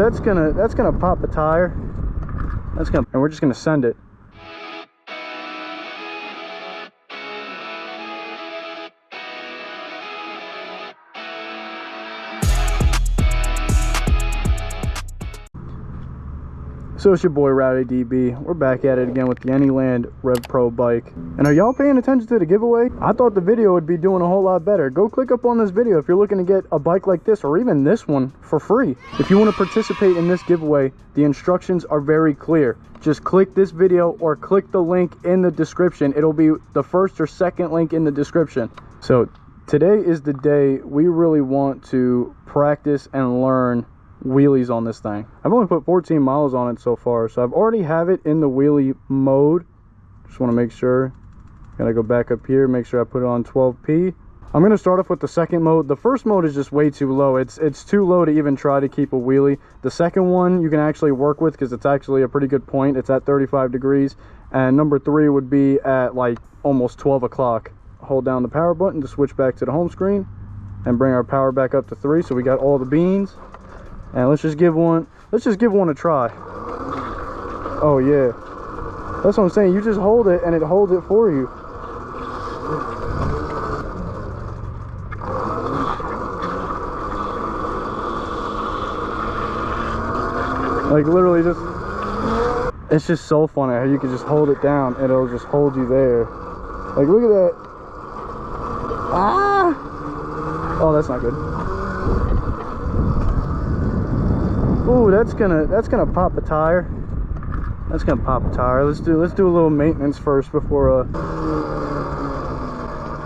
that's gonna pop a tire. And we're just gonna send it. So it's your boy RowdyDB. We're back at it again with the Anyland RevPro bike. And are y'all paying attention to the giveaway? I thought the video would be doing a whole lot better. Go click up on this video if you're looking to get a bike like this, or even this one for free. If you want to participate in this giveaway, the instructions are very clear. Just click this video or click the link in the description. It'll be the first or second link in the description. So today is the day we really want to practice and learn wheelies on this thing. I've only put 14 miles on it so far, so I've already have it in the wheelie mode. Just want to make sure. Gotta go back up here, make sure I put it on 12p. I'm gonna start off with the second mode. The first mode is just way too low. It's too low to even try to keep a wheelie. The second one you can actually work with because it's actually a pretty good point. It's at 35 degrees, and number 3 would be at like almost 12 o'clock. Hold down the power button to switch back to the home screen and bring our power back up to 3. So we got all the beans. And let's just give one a try. Oh yeah, that's what I'm saying. You just hold it and it holds it for you. Like literally just, it's just so funny how you can just hold it down and it'll just hold you there. Like look at that. Ah! Oh, that's not good. Ooh, that's gonna pop a tire. That's gonna pop a tire. Let's do a little maintenance first before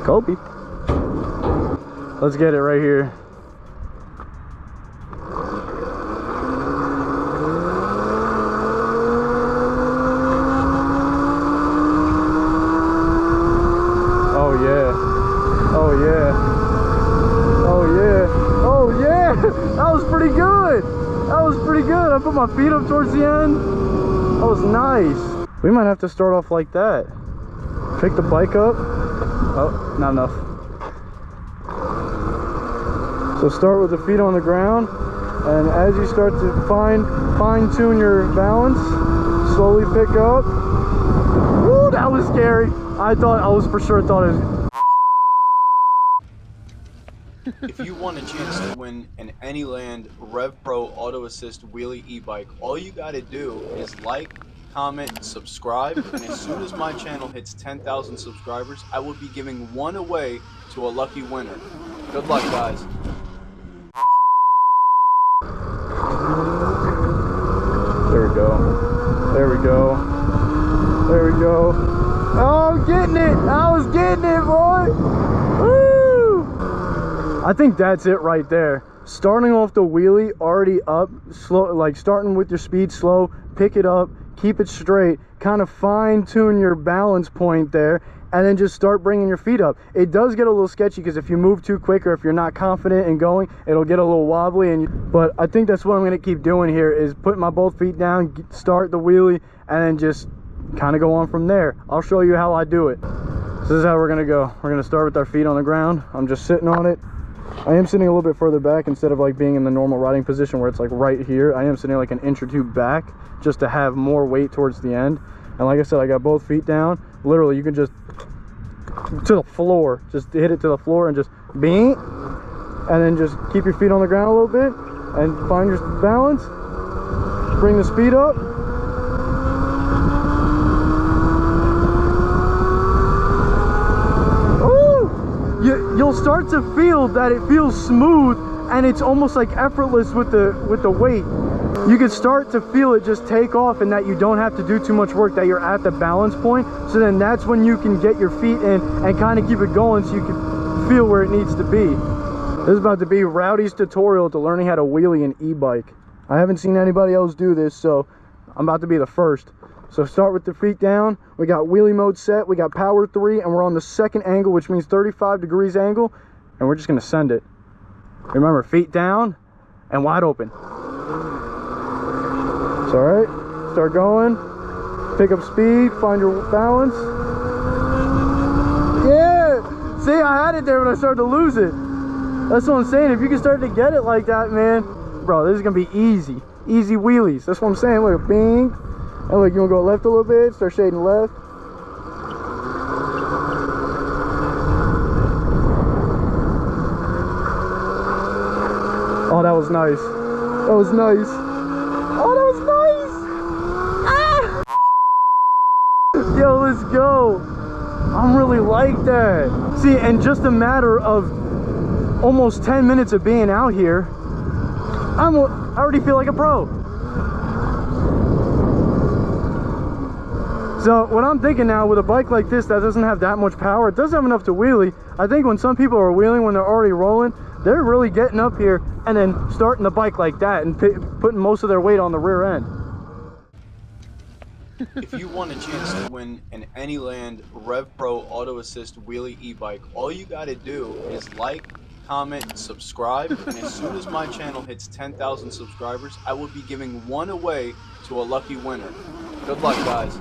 Kobe. Let's get it right here. Oh yeah. Oh yeah. Oh yeah. Oh yeah. That was pretty good. That was pretty good. I put my feet up towards the end. That was nice. We might have to start off like that. Pick the bike up. Oh, not enough. So start with the feet on the ground, and as you start to fine-tune your balance, slowly pick up. Woo, that was scary. I for sure thought it was. If you want a chance to win an Anyland RevPro Auto Assist Wheelie e-bike, all you gotta do is like, comment, subscribe, and as soon as my channel hits 10,000 subscribers, I will be giving one away to a lucky winner. Good luck, guys. There we go. There we go. There we go. Oh, I'm getting it. I was getting it, boy. Woo! I think that's it right there. Starting off the wheelie already up, slow, like starting with your speed slow, pick it up, keep it straight, kind of fine tune your balance point there, and then just start bringing your feet up. It does get a little sketchy because if you move too quick or if you're not confident in going, it'll get a little wobbly. But I think that's what I'm going to keep doing here, is putting my both feet down, start the wheelie, and then just kind of go on from there. I'll show you how I do it. So this is how we're going to go. We're going to start with our feet on the ground. I'm just sitting on it. I am sitting a little bit further back instead of like being in the normal riding position where it's like right here. I am sitting like an inch or two back just to have more weight towards the end. And like I said, I got both feet down. Literally, you can just to the floor, just hit it to the floor and just bing, and then just keep your feet on the ground a little bit and find your balance. Bring the speed up. You'll start to feel that it feels smooth and it's almost like effortless with the weight. You can start to feel it just take off, and that you don't have to do too much work, that you're at the balance point. So then that's when you can get your feet in and kind of keep it going so you can feel where it needs to be. This is about to be Rowdy's tutorial to learning how to wheelie an e-bike. I haven't seen anybody else do this, so I'm about to be the first. So start with the feet down. We got wheelie mode set. We got power 3, and we're on the second angle, which means 35 degrees angle, and we're just gonna send it. Remember, feet down and wide open. It's all right. Start going. Pick up speed. Find your balance. Yeah. See, I had it there, but I started to lose it. That's what I'm saying. If you can start to get it like that, man, bro, this is gonna be easy. Easy wheelies. That's what I'm saying. Look, bing. And look, you wanna go left a little bit, start shading left. Oh, that was nice. That was nice. Oh, that was nice. Ah! Yo, let's go. I'm really like that. See, in just a matter of almost 10 minutes of being out here, I already feel like a pro. So what I'm thinking now, with a bike like this that doesn't have that much power, it doesn't have enough to wheelie. I think when some people are wheeling when they're already rolling, they're really getting up here and then starting the bike like that and putting most of their weight on the rear end. If you want a chance to win an Anyland RevPro Auto Assist Wheelie e-bike, all you gotta do is like, comment, subscribe, and as soon as my channel hits 10,000 subscribers, I will be giving one away to a lucky winner. Good luck, guys.